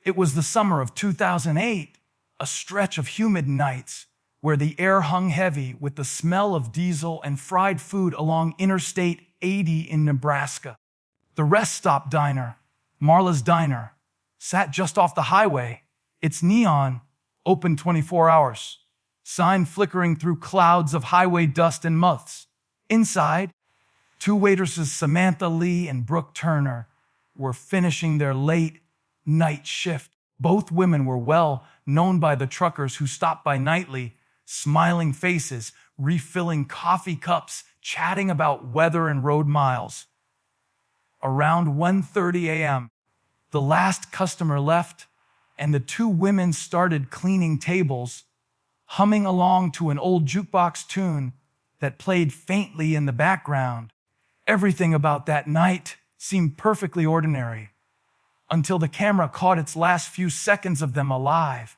It was the summer of 2008, a stretch of humid nights where the air hung heavy with the smell of diesel and fried food along Interstate 80 in Nebraska. The rest stop diner, Marla's Diner, sat just off the highway, its neon open 24 hours, sign flickering through clouds of highway dust and moths. Inside, two waitresses, Samantha Lee and Brooke Turner, were finishing their late night shift. Both women were well known by the truckers who stopped by nightly, smiling faces, refilling coffee cups, chatting about weather and road miles. Around 1:30 a.m., the last customer left, and the two women started cleaning tables, humming along to an old jukebox tune that played faintly in the background. Everything about that night seemed perfectly ordinary, until the camera caught its last few seconds of them alive.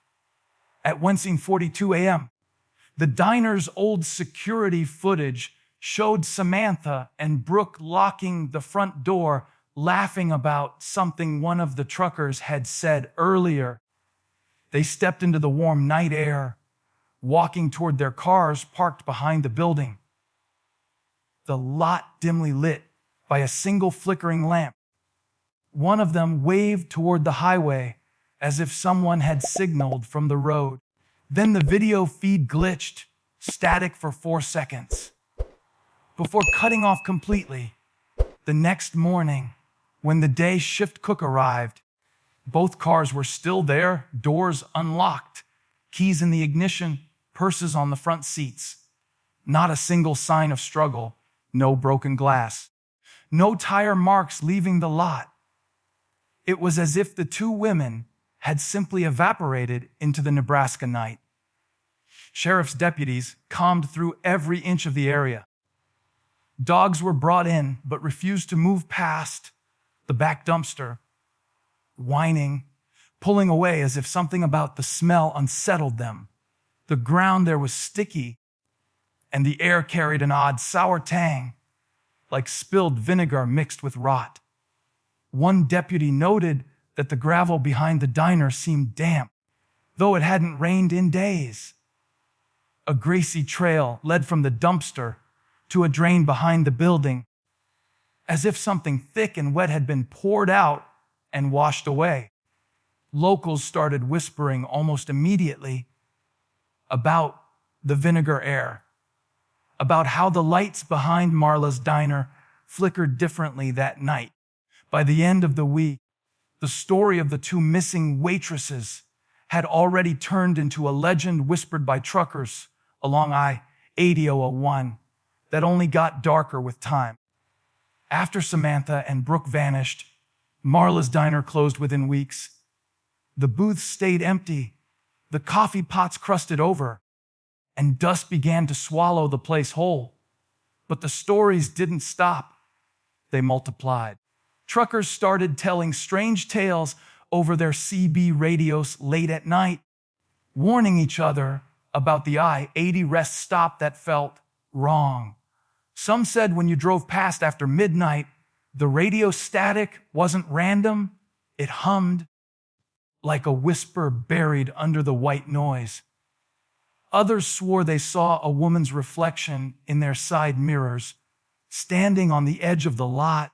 At 1:42 a.m., the diner's old security footage showed Samantha and Brooke locking the front door, laughing about something one of the truckers had said earlier. They stepped into the warm night air, walking toward their cars parked behind the building. The lot dimly lit by a single flickering lamp. One of them waved toward the highway as if someone had signaled from the road. Then the video feed glitched, static for 4 seconds, before cutting off completely. The next morning, when the day shift cook arrived, both cars were still there, doors unlocked, keys in the ignition, purses on the front seats. Not a single sign of struggle, no broken glass, no tire marks leaving the lot. It was as if the two women had simply evaporated into the Nebraska night. Sheriff's deputies combed through every inch of the area. Dogs were brought in but refused to move past the back dumpster, whining, pulling away as if something about the smell unsettled them. The ground there was sticky, and the air carried an odd sour tang, like spilled vinegar mixed with rot. One deputy noted that the gravel behind the diner seemed damp, though it hadn't rained in days. A greasy trail led from the dumpster to a drain behind the building, as if something thick and wet had been poured out and washed away. Locals started whispering almost immediately about the vinegar air, about how the lights behind Marla's Diner flickered differently that night. By the end of the week, the story of the two missing waitresses had already turned into a legend whispered by truckers along I-8001 that only got darker with time. After Samantha and Brooke vanished, Marla's Diner closed within weeks. The booths stayed empty, the coffee pots crusted over, and dust began to swallow the place whole. But the stories didn't stop. They multiplied. Truckers started telling strange tales over their CB radios late at night, warning each other about the I-80 rest stop that felt wrong. Some said when you drove past after midnight, the radio static wasn't random, it hummed like a whisper buried under the white noise. Others swore they saw a woman's reflection in their side mirrors, standing on the edge of the lot,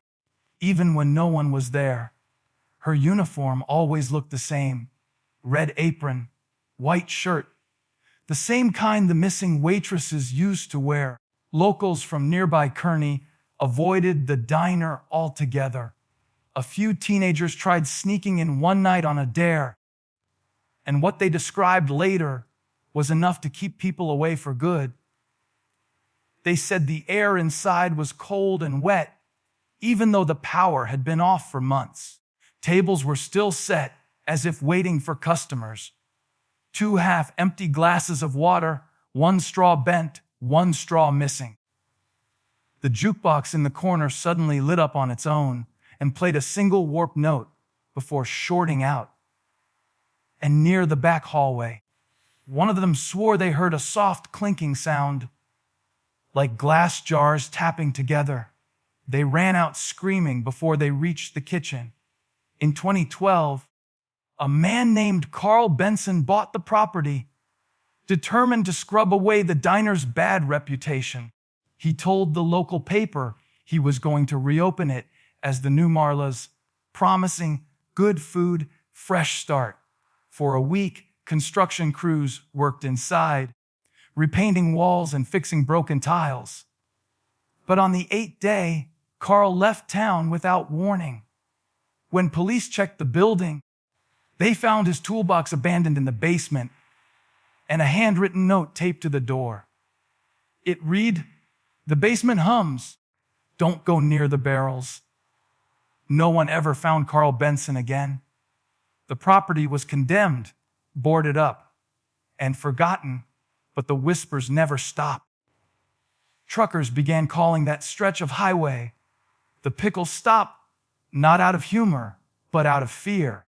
even when no one was there. Her uniform always looked the same: red apron, white shirt, the same kind the missing waitresses used to wear. Locals from nearby Kearney avoided the diner altogether. A few teenagers tried sneaking in one night on a dare, and what they described later was enough to keep people away for good. They said the air inside was cold and wet, even though the power had been off for months. Tables were still set, as if waiting for customers. 2 half-empty glasses of water, 1 straw bent, 1 straw missing. The jukebox in the corner suddenly lit up on its own and played a single warped note before shorting out. And near the back hallway, one of them swore they heard a soft clinking sound, like glass jars tapping together. They ran out screaming before they reached the kitchen. In 2012, A man named Carl Benson bought the property, determined to scrub away the diner's bad reputation. He told the local paper he was going to reopen it as the new Marla's, promising good food, fresh start. For a week, construction crews worked inside, repainting walls and fixing broken tiles. But on the 8th day, Carl left town without warning. When police checked the building, they found his toolbox abandoned in the basement and a handwritten note taped to the door. It read, "The basement hums. Don't go near the barrels." No one ever found Carl Benson again. The property was condemned, boarded up, and forgotten, but the whispers never stopped. Truckers began calling that stretch of highway the Pickle Stop, not out of humor, but out of fear.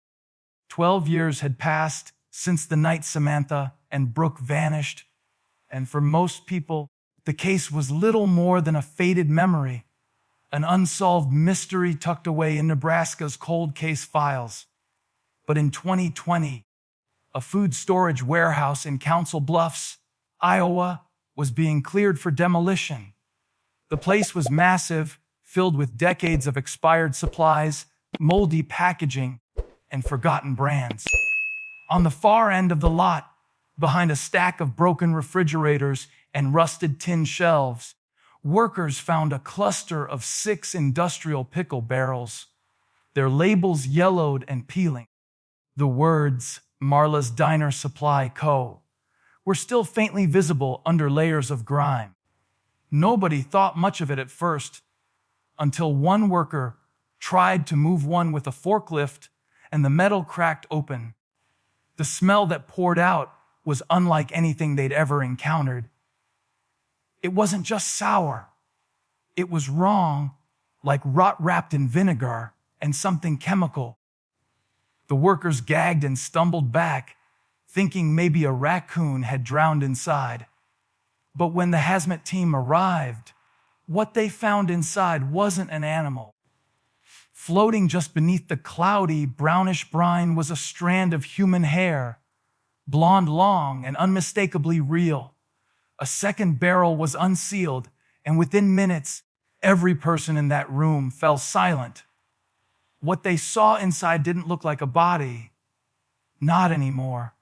12 years had passed since the night Samantha and Brooke vanished, and for most people, the case was little more than a faded memory, an unsolved mystery tucked away in Nebraska's cold case files. But in 2020, a food storage warehouse in Council Bluffs, Iowa, was being cleared for demolition. The place was massive, filled with decades of expired supplies, moldy packaging, and forgotten brands. On the far end of the lot, behind a stack of broken refrigerators and rusted tin shelves, workers found a cluster of 6 industrial pickle barrels, their labels yellowed and peeling. The words, Marla's Diner Supply Co., were still faintly visible under layers of grime. Nobody thought much of it at first, until one worker tried to move one with a forklift and the metal cracked open. The smell that poured out was unlike anything they'd ever encountered. It wasn't just sour. It was wrong, like rot wrapped in vinegar and something chemical. The workers gagged and stumbled back, thinking maybe a raccoon had drowned inside. But when the hazmat team arrived, what they found inside wasn't an animal. Floating just beneath the cloudy, brownish brine was a strand of human hair, blonde long and unmistakably real. A second barrel was unsealed, and within minutes, every person in that room fell silent. What they saw inside didn't look like a body, not anymore,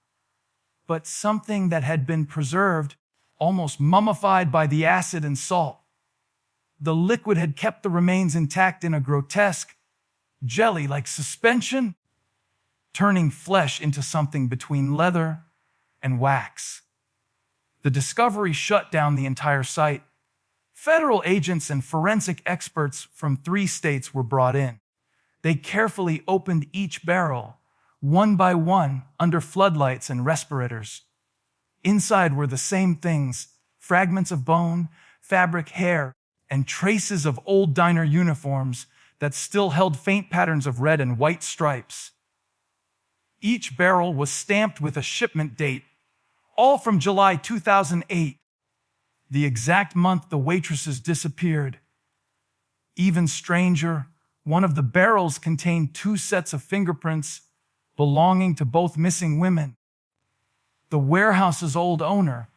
but something that had been preserved, almost mummified by the acid and salt. The liquid had kept the remains intact in a grotesque, jelly-like suspension, turning flesh into something between leather and wax. The discovery shut down the entire site. Federal agents and forensic experts from 3 states were brought in. They carefully opened each barrel, one by one, under floodlights and respirators. Inside were the same things: fragments of bone, fabric, hair, and traces of old diner uniforms that still held faint patterns of red and white stripes. Each barrel was stamped with a shipment date, all from July 2008, the exact month the Waitresses disappeared. Even stranger, one of the barrels contained 2 sets of fingerprints belonging to both missing women. The warehouse's old owner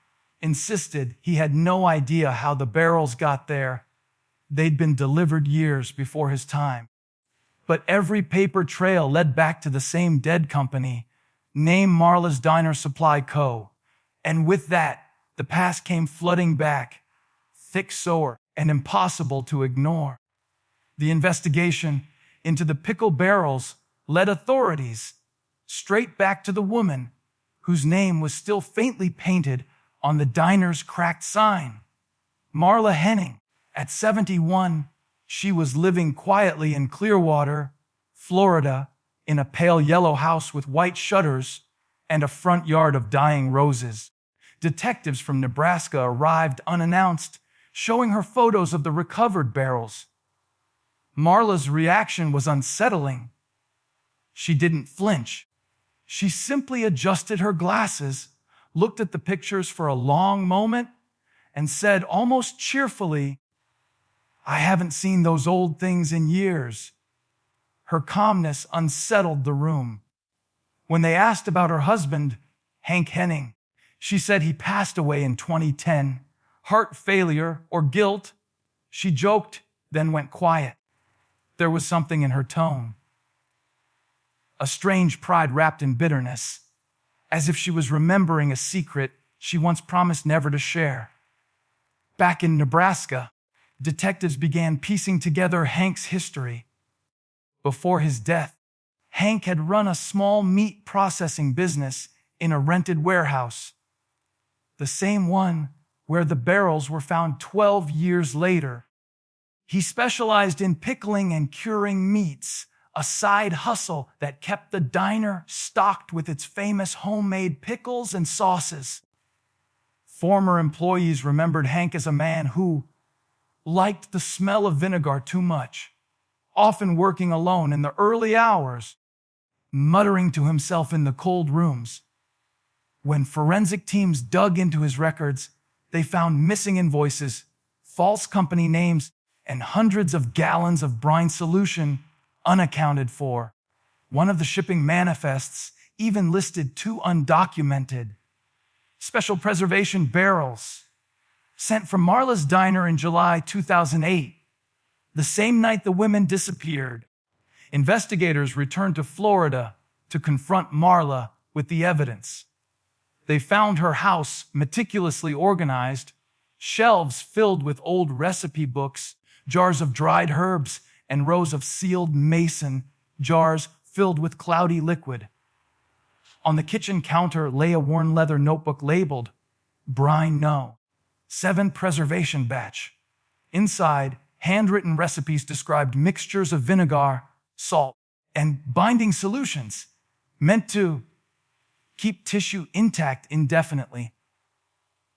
insisted he had no idea how the barrels got there. They'd been delivered years before his time. But every paper trail led back to the same dead company, named Marla's Diner Supply Co. And with that, the past came flooding back, thick, sour, and impossible to ignore. The investigation into the pickle barrels led authorities straight back to the woman whose name was still faintly painted on the diner's cracked sign. Marla Henning. At 71, she was living quietly in Clearwater, Florida, in a pale yellow house with white shutters and a front yard of dying roses. Detectives from Nebraska arrived unannounced, showing her photos of the recovered barrels. Marla's reaction was unsettling. She didn't flinch. She simply adjusted her glasses, looked at the pictures for a long moment, and said almost cheerfully, "I haven't seen those old things in years." Her calmness unsettled the room. When they asked about her husband, Hank Henning, she said he passed away in 2010. Heart failure or guilt? She joked, then went quiet. There was something in her tone. A strange pride wrapped in bitterness, as if she was remembering a secret she once promised never to share. Back in Nebraska, detectives began piecing together Hank's history. Before his death, Hank had run a small meat processing business in a rented warehouse, the same one where the barrels were found 12 years later. He specialized in pickling and curing meats, a side hustle that kept the diner stocked with its famous homemade pickles and sauces. Former employees remembered Hank as a man who liked the smell of vinegar too much, often working alone in the early hours, muttering to himself in the cold rooms. When forensic teams dug into his records, they found missing invoices, false company names, and hundreds of gallons of brine solution unaccounted for. One of the shipping manifests even listed 2 undocumented special preservation barrels sent from Marla's diner in July 2008, the same night the women disappeared. Investigators returned to Florida to confront Marla with the evidence. They found her house meticulously organized, shelves filled with old recipe books, jars of dried herbs, and rows of sealed mason jars filled with cloudy liquid. On the kitchen counter lay a worn leather notebook labeled Brine No, 7th preservation batch. Inside, handwritten recipes described mixtures of vinegar, salt, and binding solutions meant to keep tissue intact indefinitely.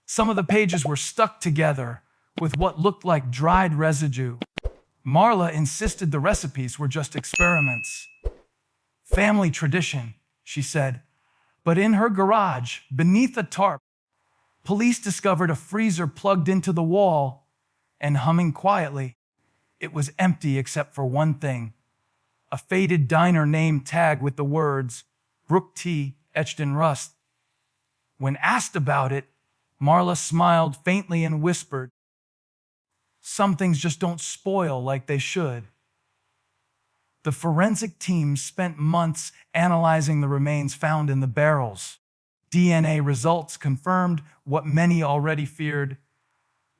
Some of the pages were stuck together with what looked like dried residue. Marla insisted the recipes were just experiments. Family tradition, she said. But in her garage, beneath a tarp, police discovered a freezer plugged into the wall and humming quietly. It was empty except for one thing: a faded diner name tag with the words Brook Tea etched in rust. When asked about it, Marla smiled faintly and whispered, "Some things just don't spoil like they should." The forensic team spent months analyzing the remains found in the barrels. DNA results confirmed what many already feared.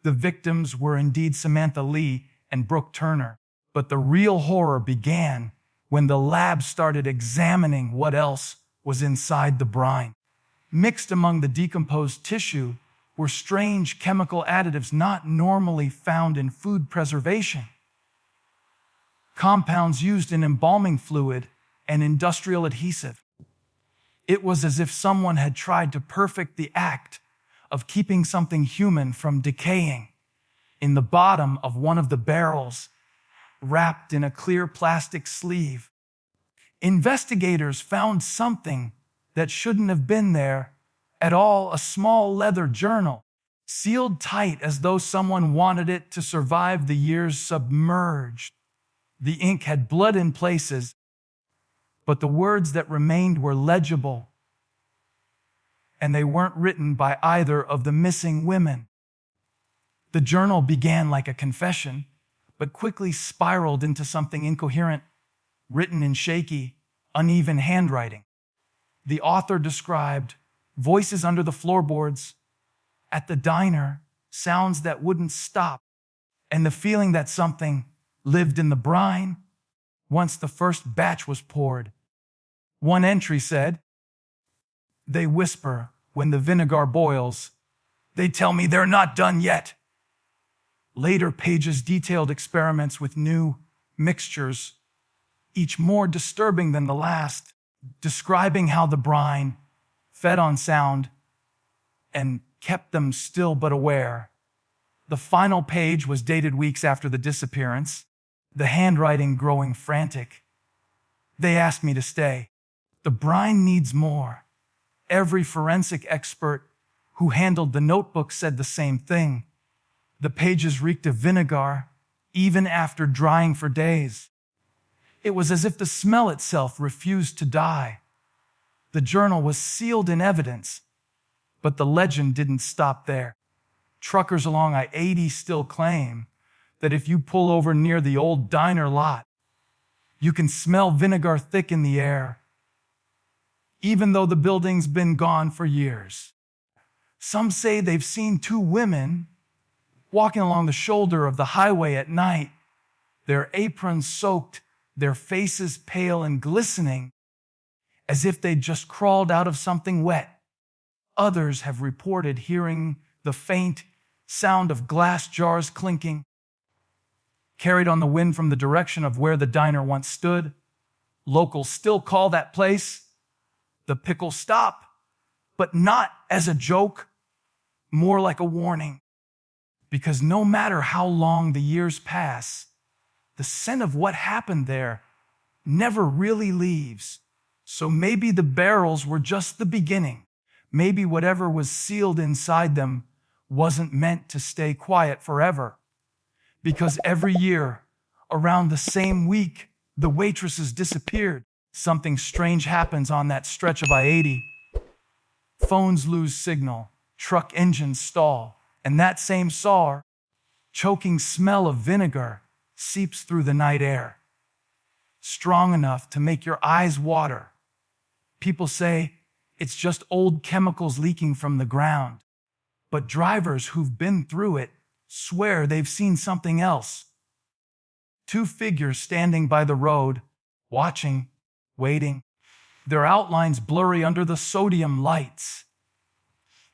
The victims were indeed Samantha Lee and Brooke Turner. But the real horror began when the lab started examining what else was inside the brine. Mixed among the decomposed tissue were strange chemical additives not normally found in food preservation. Compounds used in embalming fluid and industrial adhesive. It was as if someone had tried to perfect the act of keeping something human from decaying. In the bottom of one of the barrels, wrapped in a clear plastic sleeve, investigators found something that shouldn't have been there at all: a small leather journal, sealed tight as though someone wanted it to survive the years submerged. The ink had blood in places, but the words that remained were legible, and they weren't written by either of the missing women. The journal began like a confession, but quickly spiraled into something incoherent, written in shaky, uneven handwriting. The author described voices under the floorboards, at the diner, sounds that wouldn't stop, and the feeling that something lived in the brine once the first batch was poured. One entry said, "They whisper when the vinegar boils. They tell me they're not done yet." Later pages detailed experiments with new mixtures, each more disturbing than the last, describing how the brine fed on sound and kept them still but aware. The final page was dated weeks after the disappearance, the handwriting growing frantic. "They asked me to stay. The brine needs more." Every forensic expert who handled the notebook said the same thing. The pages reeked of vinegar, even after drying for days. It was as if the smell itself refused to die. The journal was sealed in evidence, but the legend didn't stop there. Truckers along I-80 still claim that if you pull over near the old diner lot, you can smell vinegar thick in the air, even though the building's been gone for years. Some say they've seen two women walking along the shoulder of the highway at night, their aprons soaked, their faces pale and glistening, as if they'd just crawled out of something wet. Others have reported hearing the faint sound of glass jars clinking, carried on the wind from the direction of where the diner once stood. Locals still call that place the Pickle Stop, but not as a joke, more like a warning. Because no matter how long the years pass, the scent of what happened there never really leaves. So maybe the barrels were just the beginning. Maybe whatever was sealed inside them wasn't meant to stay quiet forever. Because every year, around the same week, the Waitresses disappeared. Something strange happens on that stretch of I-80. Phones lose signal, truck engines stall, and that same sour, choking smell of vinegar seeps through the night air, strong enough to make your eyes water. People say it's just old chemicals leaking from the ground, but drivers who've been through it swear they've seen something else. Two figures standing by the road, watching, waiting, their outlines blurry under the sodium lights.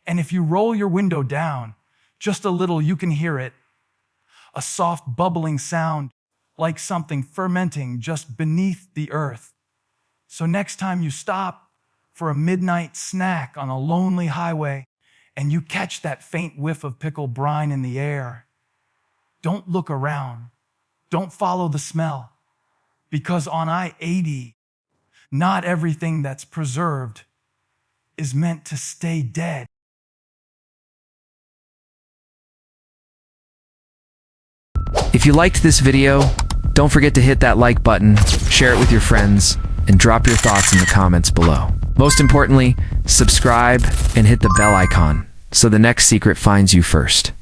And if you roll your window down just a little, you can hear it, a soft bubbling sound like something fermenting just beneath the earth. So next time you stop for a midnight snack on a lonely highway and you catch that faint whiff of pickle brine in the air, don't look around. Don't follow the smell. Because on I-80, not everything that's preserved is meant to stay dead. If you liked this video, don't forget to hit that like button, share it with your friends, and drop your thoughts in the comments below. Most importantly, subscribe and hit the bell icon so the next secret finds you first.